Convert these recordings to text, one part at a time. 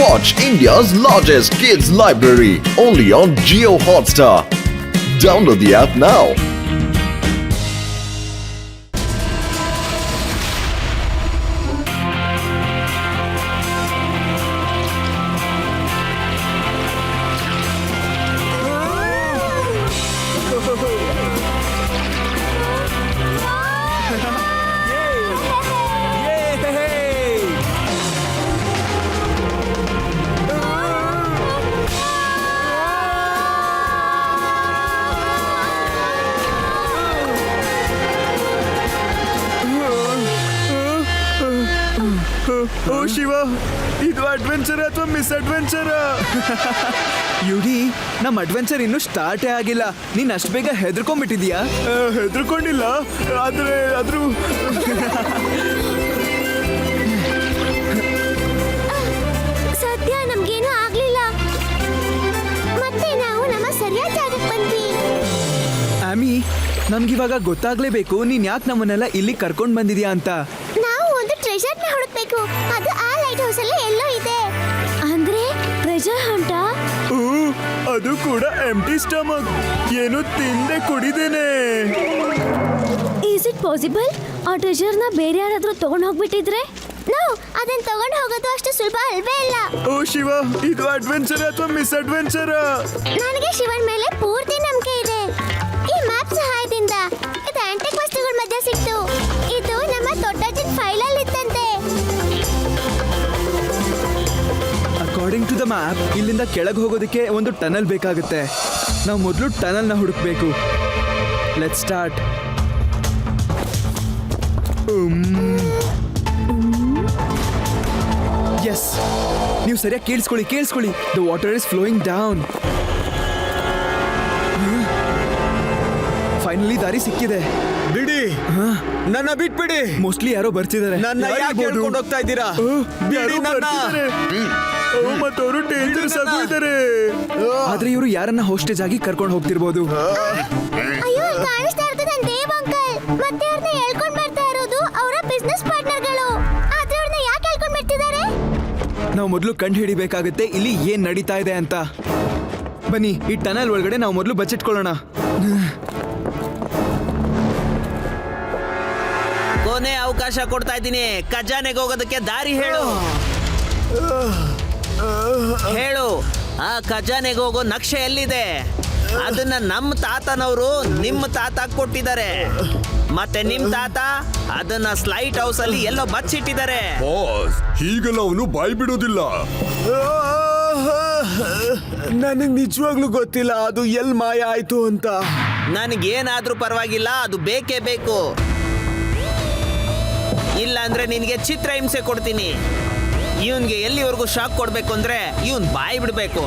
Watch India's largest kids library only on Jio Hotstar. Download the app now. ಓ ಶಿವ, ಇದು adventure ಅಥವಾ miss adventure? UD, ನಮ್ adventure ಇನ್ನೂ ಸ್ಟಾರ್ಟೇ ಆಗಿಲ್ಲ. ನೀನ್ ಅಷ್ಟು ಬೇಗ ಹೆದರ್ಕೊಂಡ್ಬಿಟ್ಟಿದ್ಯಾ? ಹೆದರ್ಕೊಂಡಿಲ್ಲ, ಆದ್ರೂ ಸದ್ಯ ನಮ್ಗೇನು ಆಗ್ಲಿಲ್ಲ. ಮತ್ತೆ ನಾವು ನಮ್ಮ ಸರಿಯಾದ ಜಾಗಕ್ಕೆ ಬಂದ್ವಿ. ಆಮಿ, ನಮ್ಗಿವಾಗ ಗೊತ್ತಾಗ್ಲೇಬೇಕು ನೀನ್ ಯಾಕೆ ನಮ್ಮನ್ನೆಲ್ಲ ಇಲ್ಲಿ ಕರ್ಕೊಂಡ್ ಬಂದಿದ್ಯಾ ಅಂತ. ನಾವು ಒಂದು ಟ್ರೆಷರ್ ನ ಹುಡುಕ್ಬೇಕು. ಅದು ಆ ಲೈಟ್ ಹೌಸ್ ಅಲ್ಲಿ ಎಲ್ಲೋ ಇದೆ. ಅಂದ್ರೆ ಟ್ರೆಷರ್ ಹಂಟ? ಅದು ಕೂಡ ಎಂಟಿ ಸ್ಟಮಕ್. ಏನು ತಿಂದೆ ಕುಡಿದೇನೆ. Is it possible? ಆ ಟ್ರೆಷರ್ ನ ಬೇರೆ ಯಾರಾದ್ರೂ ತಗೊಂಡ್ ಹೋಗ್ಬಿಟ್ಟಿದ್ರೆ? ನೋ, ಅದನ್ನ ತಗೊಂಡ್ ಹೋಗೋದು ಅಷ್ಟು ಸುಲಭ ಅಲ್ವೇ ಇಲ್ಲ. ಓ ಶಿವ, ಇದು ಅಡ್ವೆಂಚರ್ ಅಥವಾ ಮಿಸ್ ಅಡ್ವೆಂಚರ್? ನನಗೆ ಶಿವನ್ ಮೇಲೆ ಪೂರ್ತಿ ನಂಬಿಕೆ ಇದೆ. ಈ ಮ್ಯಾಪ್ ಸಹಾಯದಿಂದ ಇದು ಆಂಟಿಕ್ ವಸ್ತುಗಳ ಮಧ್ಯೆ ಸಿಕ್ತು. ಇದು ನಮ್ಮ ದೊಡ್ಡಜ್ಜನ ಫೈಲ್ ಅಲ್ಲಿ ಇತ್ತಂತೆ. ಅಕಾರ್ಡಿಂಗ್ ಟು ದ ಮ್ಯಾಪ್, ಇಲ್ಲಿಂದ ಕೆಳಗೆ ಹೋಗೋದಕ್ಕೆ ಒಂದು ಟನಲ್ ಬೇಕಾಗುತ್ತೆ. ನಾವು ಮೊದಲು ಟನಲ್ನ ಹುಡುಕ್ಬೇಕು. Let start. ಎಸ್, ನೀವು ಸರಿಯಾಗಿ ಕೇಳಿಸ್ಕೊಳ್ಳಿ. The water is flowing down. Finally ದಾರಿ ಸಿಕ್ಕಿದೆ. ಬಿಡಿ, ನನ್ನ ಬಿಟ್ಬಿಡಿ. ಮೋಸ್ಟ್ಲಿ ಯಾರೋ ಬರ್ತಿದ್ದಾರೆ. ನನ್ನ ಯಾಕೆ ಹೇಳ್ಕೊಂಡು ಹೋಗ್ತಾ ಇದ್ದೀರಾ? ಬಿಡಿ ನನ್ನ. ಮತ್ತವರು ಡೇಂಜರಸ್ ಆಗಿದ್ದಾರೆ. ಆದ್ರೆ ಇವರು ಯಾರನ್ನ ಹೋಸ್ಟೇಜ್ ಆಗಿ ಕರ್ಕೊಂಡು ಹೋಗ್ತಿರ್ಬೋದು. ಅಯ್ಯೋ, ಅಲ್ಲಿ ಕಾಣಿಸ್ತಾ ಇರ್ತದೆ ದೇವ್ ಅಂಕಲ್. ಮತ್ತೆ ಅವ್ರನ್ನ ಹೇಳ್ಕೊಂಡ್ ಬರ್ತಾ ಇರೋದು ಅವರ ಬಿಸ್ನೆಸ್ ಪಾರ್ಟ್ನರ್ಗಳು. ಆದ್ರೆ ಅವ್ರನ್ನ ಯಾಕೆ ಹೇಳ್ಕೊಂಡ್ ಬರ್ತಿದ್ದಾರೆ? ನಾವು ಮೊದಲು ಕಂಡು ಹಿಡಿಬೇಕಾಗುತ್ತೆ ಇಲ್ಲಿ ಏನ್ ನಡೀತಾ ಇದೆ ಅಂತ. ಬನ್ನಿ, ಈ ಟನಲ್ ಒಳಗಡೆ ನಾವು ಮೊದಲು ಬಚ್ಚಿಟ್ಕೊಳ್ಳೋಣ. ಕೊನೆ ಅವಕಾಶ ಕೊಡ್ತಾ ಇದ್ದೀನಿ. ಖಜಾನೆಗೆ ಹೋಗೋದಕ್ಕೆ ದಾರಿ ಹೇಳು. ಆ ಖಜಾನೆಗೆ ಹೋಗೋ ನಕ್ಷೆ ಎಲ್ಲಿದೆ? ಅದನ್ನ ನಮ್ಮ ತಾತನವರು ನಿಮ್ಮ ತಾತ ಕೊಟ್ಟಿದ್ದಾರೆ. ಮತ್ತೆ ನಿಮ್ ತಾತ ಅದನ್ನ ಸ್ಲೈಟ್ ಹೌಸ್ ಅಲ್ಲಿ ಎಲ್ಲೋ ಬಚ್ಚಿಟ್ಟಿದ್ದಾರೆ. ಹೀಗೆಲ್ಲ ಅವನು ಬಾಯಿ ಬಿಡೋದಿಲ್ಲ. ನನಗ್ ನಿಜವಾಗ್ಲೂ ಗೊತ್ತಿಲ್ಲ ಅದು ಎಲ್ ಮಾಯ ಆಯ್ತು ಅಂತ. ನನಗೇನಾದ್ರೂ ಪರವಾಗಿಲ್ಲ, ಅದು ಬೇಕೇ ಬೇಕು. ಇಲ್ಲ ಅಂದ್ರೆ ನಿನಗೆ ಚಿತ್ರ ಹಿಂಸೆ ಕೊಡ್ತೀನಿ. ಇವನ್ಗೆ ಎಲ್ಲಿವರೆಗೂ ಶಾಕ್ ಕೊಡ್ಬೇಕು ಅಂದ್ರೆ ಇವನ್ ಬಾಯಿ ಬಿಡ್ಬೇಕು.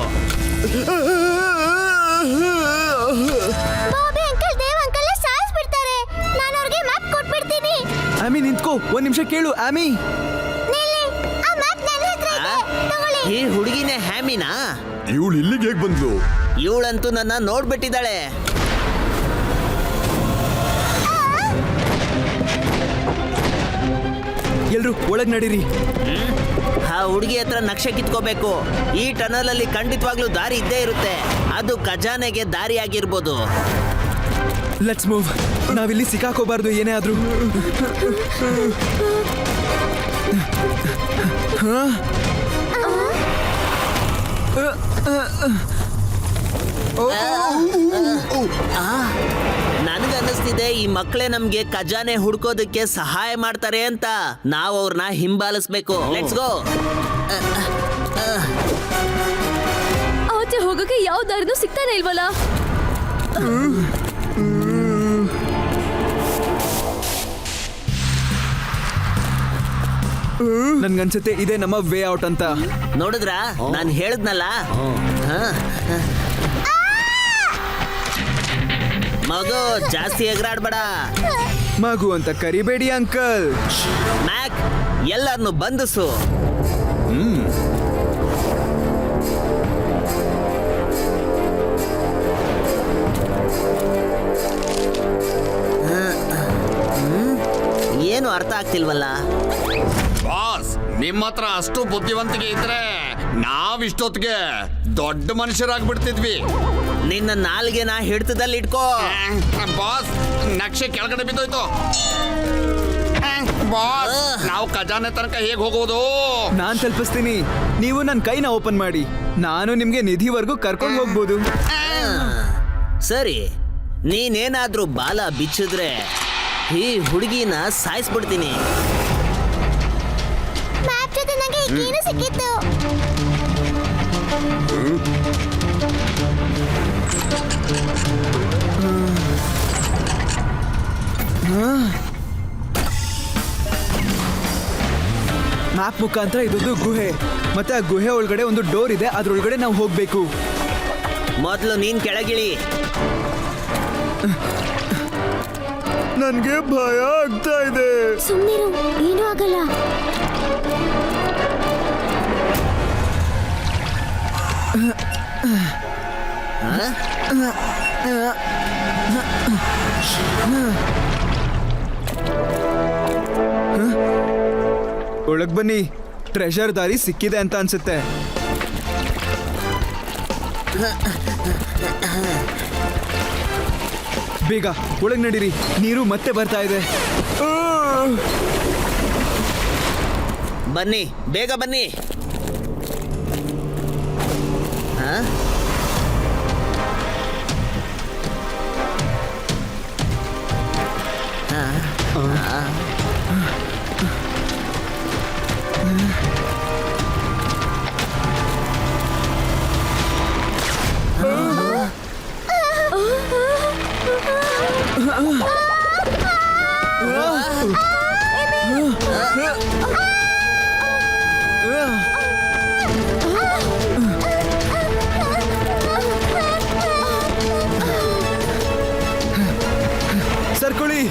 ಬಾಬಿ ಅಂಕಲ್ ದೇವ್ ಅಂಕಲ್ ಸಾಯಿಸ್ಬಿಡ್ತಾರೆ. ನಾನು ಅವ್ರಿಗೆ ಮ್ಯಾಪ್ ಕೊಟ್ಬಿಡ್ತೀನಿ. ಆಮಿ, ನಿಂತ್ಕೋ, ಒಂದ್ ನಿಮಿಷ ಕೇಳು. ಆಮಿ, ನಿಲ್ಲಿ, ಆ ಮ್ಯಾಪ್ ನನ್ನ ಹತ್ರ ಇದೆ. ತಗೊಳ್ಳಿ. ಈ ಹುಡುಗಿನೇ ಹ್ಯಾಮಿನಾ? ಇವಳು ಇಲ್ಲಿಗೆ ಹೇಗ್ ಬಂದ್ಲು? ಇವಳಂತೂ ನನ್ನ ನೋಡ್ಬಿಟ್ಟಿದ್ದಾಳೆ. ಎಲ್ರು ಒಳಗ್ ನಡೀರಿ. ಆ ಹುಡುಗಿ ಹತ್ರ ನಕ್ಷೆ ಕಿತ್ಕೋಬೇಕು. ಈ ಟನಲ್ ಅಲ್ಲಿ ಖಂಡಿತವಾಗ್ಲೂ ದಾರಿ ಇದ್ದೇ ಇರುತ್ತೆ. ಅದು ಖಜಾನೆಗೆ ದಾರಿ ಆಗಿರ್ಬೋದು. Let's move. ನಾವಿಲ್ಲಿ ಸಿಕ್ಕಾಕೋಬಾರ್ದು ಏನೇ ಆದ್ರೂ. ನನಗನ್ನಿಸ್ತಿದೆ ಈ ಮಕ್ಕಳೇ ನಮ್ಗೆ ಖಜಾನೆ ಹುಡ್ಕೋದಕ್ಕೆ ಸಹಾಯ ಮಾಡ್ತಾರೆ ಅಂತ. ನಾವು ಅವ್ರನ್ನ ಹಿಂಬಾಲಿಸ್ಬೇಕು. Let's go. ಆಚೆ ಹೋಗಕ್ಕೆ ಯಾವ ದಾರಿನೂ ಸಿಗ್ತಾನೆ ಇಲ್ವಲ್ಲ. ನನ್ಗನ್ಸುತ್ತೆ ಇದೇ ನಮ್ಮ ವೇ ಔಟ್ ಅಂತ. ನೋಡಿದ್ರ, ನಾನು ಹೇಳಿದ್ನಲ್ಲ. ಮಗು, ಜಾಸ್ತಿ ಎಗರಾಡ್ಬೇಡ. ಮಗು ಅಂತ ಕರಿಬೇಡಿ ಅಂಕಲ್. ಮ್ಯಾಕ್, ಎಲ್ಲರನ್ನು ಬಂಧಿಸು. ಏನು ಅರ್ಥ ಆಗ್ತಿಲ್ವಲ್ಲ? ಬಾಸ್, ನಿಮ್ಮ ಹತ್ರ ಅಷ್ಟು ಬುದ್ಧಿವಂತಿಕೆ ಇದ್ರೆ ನಾವ್ ಇಷ್ಟೊತ್ತಿಗೆ ದೊಡ್ಡ ಮನುಷ್ಯರಾಗ್ಬಿಡ್ತಿದ್ವಿ. ನಿನ್ನ ನಾಲ್ಗೆನ ಹಿಡಿತದಲ್ಲಿ ಇಟ್ಕೋ. ಬಾಸ್, ನಕ್ಷೆ ಕೆಳಗಡೆ ಬಿದ್ದೋಯ್ತು. ಬಾಸ್, ನಾವು ಖಜಾನೆ ತನಕ ಹೇಗ್ ಹೋಗೋದು? ನಾನ್ ತಲುಪಿಸ್ತೀನಿ, ನೀವು ನನ್ನ ಕೈನ ಓಪನ್ ಮಾಡಿ, ನಾನು ನಿಮ್ಗೆ ನಿಧಿವರೆಗೂ ಕರ್ಕೊಂಡು ಹೋಗ್ಬೋದು. ಸರಿ, ನೀನೇನಾದ್ರೂ ಬಾಲ ಬಿಚ್ಚಿದ್ರೆ ಈ ಹುಡುಗಿನ ಸಾಯಿಸ್ಬಿಡ್ತೀನಿ. ಮ್ಯಾಪ್ ಜೊತೆ ನಂಗೆ ಈ ಕೀನು ಸಿಕ್ಕಿತ್ತು. ಮ್ಯಾಪ್ ಮುಖಾಂತರ ಇದೊಂದು ಗುಹೆ, ಮತ್ತೆ ಆ ಗುಹೆ ಒಳಗಡೆ ಒಂದು ಡೋರ್ ಇದೆ, ಅದ್ರೊಳಗಡೆ ನಾವು ಹೋಗ್ಬೇಕು. ಮೊದಲು ನೀನ್ ಕೆಳಗಿಳಿ. ನನ್ಗೆ ಭಯ ಆಗ್ತಾ ಇದೆ. ಸುಮ್ಮನಿರು, ಏನೂ ಆಗಲ್ಲ. ಒಳಗ್ ಬನ್ನಿ, ಟ್ರೆಷರ್ ದಾರಿ ಸಿಕ್ಕಿದೆ ಅಂತ ಅನ್ಸುತ್ತೆ. ಬೇಗ ಒಳಗ್ ನಡೀರಿ, ನೀರು ಮತ್ತೆ ಬರ್ತಾ ಇದೆ. ಬನ್ನಿ, ಬೇಗ ಬನ್ನಿ. ಆ? ಸರ್ಕೊಳ್ಳಿ.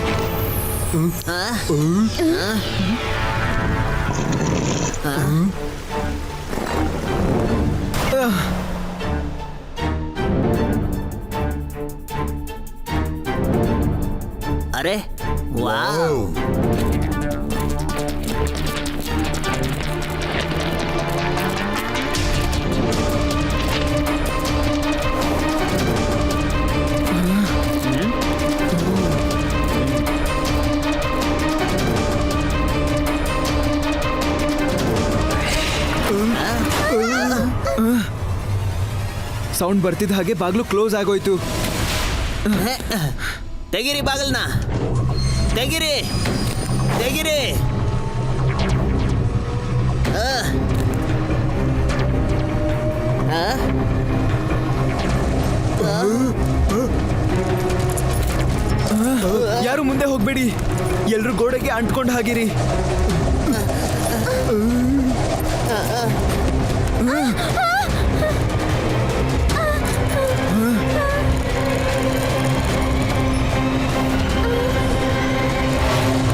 ಅರೆ ವಾವ್, ಸೌಂಡ್ ಬರ್ತಿದ್ದ ಹಾಗೆ ಬಾಗ್ಲು ಕ್ಲೋಸ್ ಆಗೋಯ್ತು. ತೆಗಿರಿ ಬಾಗಲ್ನ, ತೆಗಿರಿ ತೆಗಿರಿ. ಯಾರು ಮುಂದೆ ಹೋಗ್ಬೇಡಿ, ಎಲ್ರು ಗೋಡೆಗೆ ಅಂಟ್ಕೊಂಡು ಹಾಗಿರಿ.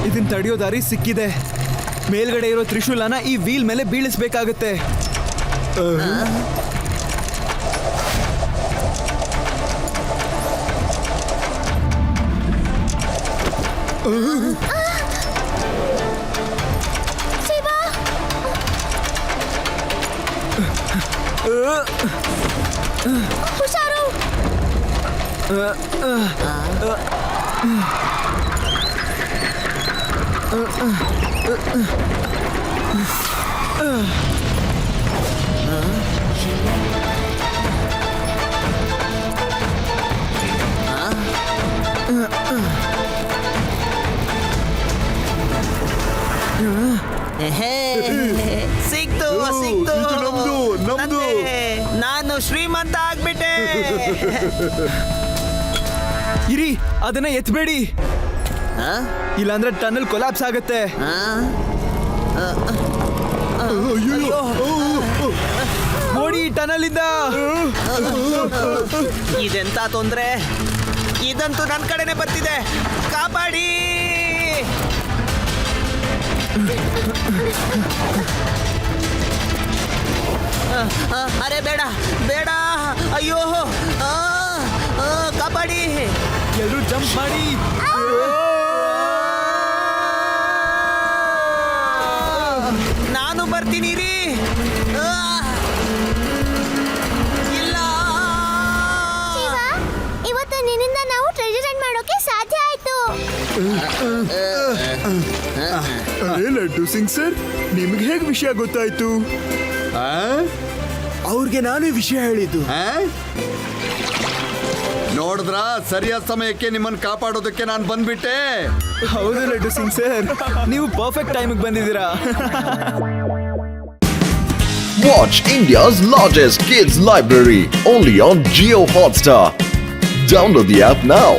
ಇದನ್ ತಡೆಯೋ ದಾರಿ ಸಿಕ್ಕಿದೆ. ಮೇಲ್ಗಡೆ ಇರೋ ತ್ರಿಶೂಲನ ಈ ವೀಲ್ ಮೇಲೆ ಬೀಳಿಸ್ಬೇಕಾಗತ್ತೆ. ಹುಷಾರು. ಸಿಕ್ತು ಸಿಕ್ತು, ನಮ್ದು, ನಮ್ದು. ನಂದೇ. ನಾನು ಶ್ರೀಮಂತ ಆಗ್ಬಿಟ್ಟೆ. ಇರಿ, ಅದನ್ನ ಎತ್ಬೇಡಿ, ಆ? ಇಲ್ಲಾಂದ್ರೆ ಟನಲ್ ಕೊಲಾಪ್ಸ್ ಆಗತ್ತೆ. ಆ? ನೋಡಿ ಟನಲ್ ಇಂದ. ಇದೆಂತ ತೊಂದ್ರೆ, ಇದಂತೂ ನನ್ನ ಕಡೆನೆ ಬರ್ತಿದೆ, ಕಾಪಾಡಿ. ಅರೆ ಬೇಡ ಬೇಡ, ಅಯ್ಯೋ, ಕಾಪಾಡಿ. ಎಲ್ರು ಜಂಪ್ ಮಾಡಿ. ನಾನು ಬರ್ತೀನಿ ರೀ ಇಲ್ಲ ಶಿವ, ಇವತ್ತು ನಿನ್ನಿಂದ ನಾವು ಟ್ರೆಜರ್ ಹಂಟ್ ಮಾಡೋಕೆ ಸಾಧ್ಯ ಆಯ್ತು. ಅರೆ ಲಡ್ಡು ಸಿಂಗ್ ಸರ್, ನಿಮ್ಗೆ ಹೇಗೆ ವಿಷಯ ಗೊತ್ತಾಯ್ತು? ಅವ್ರಿಗೆ ನಾನೇ ವಿಷಯ ಹೇಳಿದ್ದು. ನೋಡಿದ್ರ ಸರಿಯಾದ ಸಮಯಕ್ಕೆ ನಿಮ್ಮನ್ನ ಕಾಪಾಡೋದಕ್ಕೆ ನಾನು ಬಂದ್ಬಿಟ್ಟೆ. ಹೌದು ಲಡ್ಡು ಸಿಂಗ್ ಸರ್, ನೀವು ಪರ್ಫೆಕ್ಟ್ ಟೈಮಿಗೆ ಬಂದಿದ್ದೀರಾ. Watch India's largest kids library only on Geo Hotstar. Download the app now.